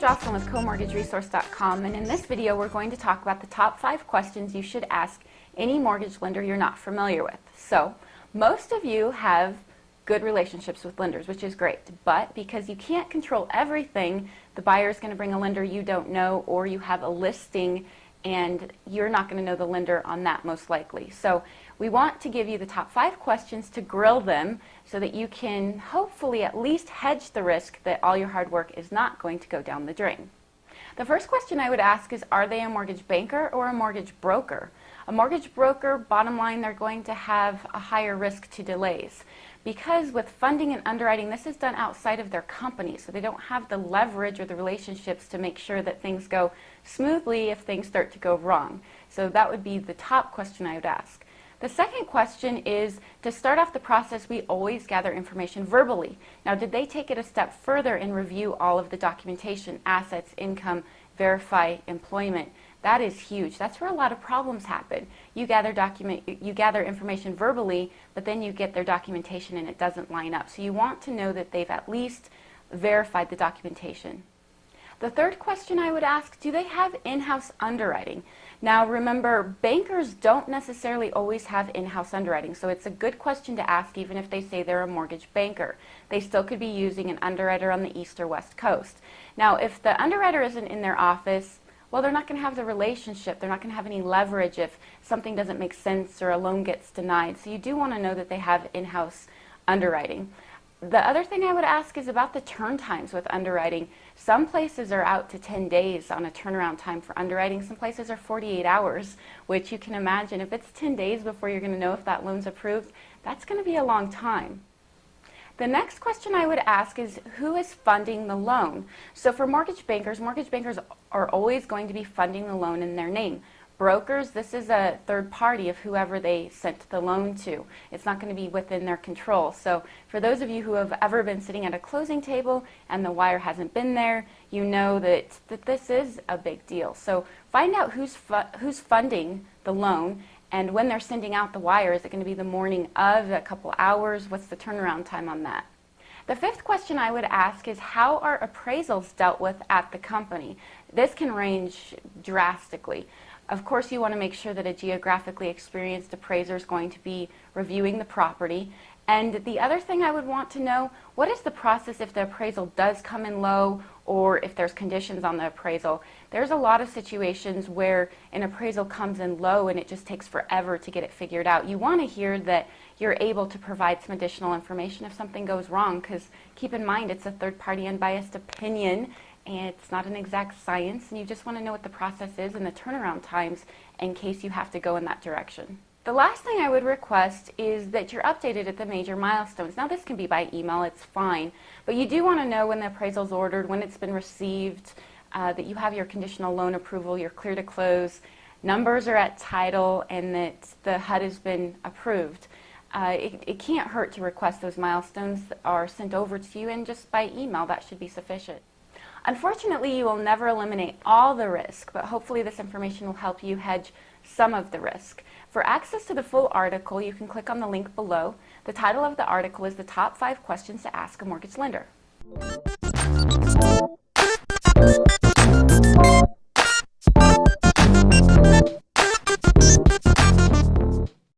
Jocelyn with CoMortgageResource.com, and in this video we're going to talk about the top 5 questions you should ask any mortgage lender you're not familiar with. So, most of you have good relationships with lenders, which is great, but because you can't control everything, the buyer is going to bring a lender you don't know, or you have a listing and you're not going to know the lender on that most likely. So we want to give you the top 5 questions to grill them so that you can hopefully at least hedge the risk that all your hard work is not going to go down the drain. The first question I would ask is, are they a mortgage banker or a mortgage broker? A mortgage broker, bottom line, they're going to have a higher risk to delays. Because with funding and underwriting, this is done outside of their company, so they don't have the leverage or the relationships to make sure that things go smoothly if things start to go wrong. So that would be the top question I would ask. The second question is, to start off the process, we always gather information verbally. Now, did they take it a step further and review all of the documentation, assets, income, verify employment? That is huge. That's where a lot of problems happen. You gather information verbally, but then you get their documentation and it doesn't line up. So you want to know that they've at least verified the documentation. The third question I would ask, do they have in-house underwriting? Now remember, bankers don't necessarily always have in-house underwriting, so it's a good question to ask even if they say they're a mortgage banker. They still could be using an underwriter on the East or West Coast. Now if the underwriter isn't in their office, well, they're not going to have the relationship. They're not going to have any leverage if something doesn't make sense or a loan gets denied. So you do want to know that they have in-house underwriting. The other thing I would ask is about the turn times with underwriting. Some places are out to 10 days on a turnaround time for underwriting. Some places are 48 hours, which you can imagine if it's 10 days before you're going to know if that loan's approved, that's going to be a long time. The next question I would ask is, who is funding the loan? So for mortgage bankers are always going to be funding the loan in their name. Brokers, this is a third party of whoever they sent the loan to. It's not going to be within their control. So for those of you who have ever been sitting at a closing table and the wire hasn't been there, you know that this is a big deal. So find out who's funding the loan. And when they're sending out the wire, is it going to be the morning of, a couple hours? What's the turnaround time on that? The fifth question I would ask is, how are appraisals dealt with at the company? This can range drastically. Of course, you want to make sure that a geographically experienced appraiser is going to be reviewing the property. And the other thing I would want to know, what is the process if the appraisal does come in low, or if there's conditions on the appraisal? There's a lot of situations where an appraisal comes in low and it just takes forever to get it figured out. You want to hear that you're able to provide some additional information if something goes wrong, because keep in mind it's a third-party unbiased opinion and it's not an exact science, and you just want to know what the process is and the turnaround times in case you have to go in that direction. The last thing I would request is that you're updated at the major milestones. Now this can be by email, it's fine, but you do want to know when the appraisal is ordered, when it's been received, that you have your conditional loan approval, you're clear to close, numbers are at title, and that the HUD has been approved. It can't hurt to request those milestones that are sent over to you, and just by email that should be sufficient. Unfortunately, you will never eliminate all the risk, but hopefully this information will help you hedge some of the risk. For access to the full article, you can click on the link below. The title of the article is The Top 5 Questions to Ask a Mortgage Lender.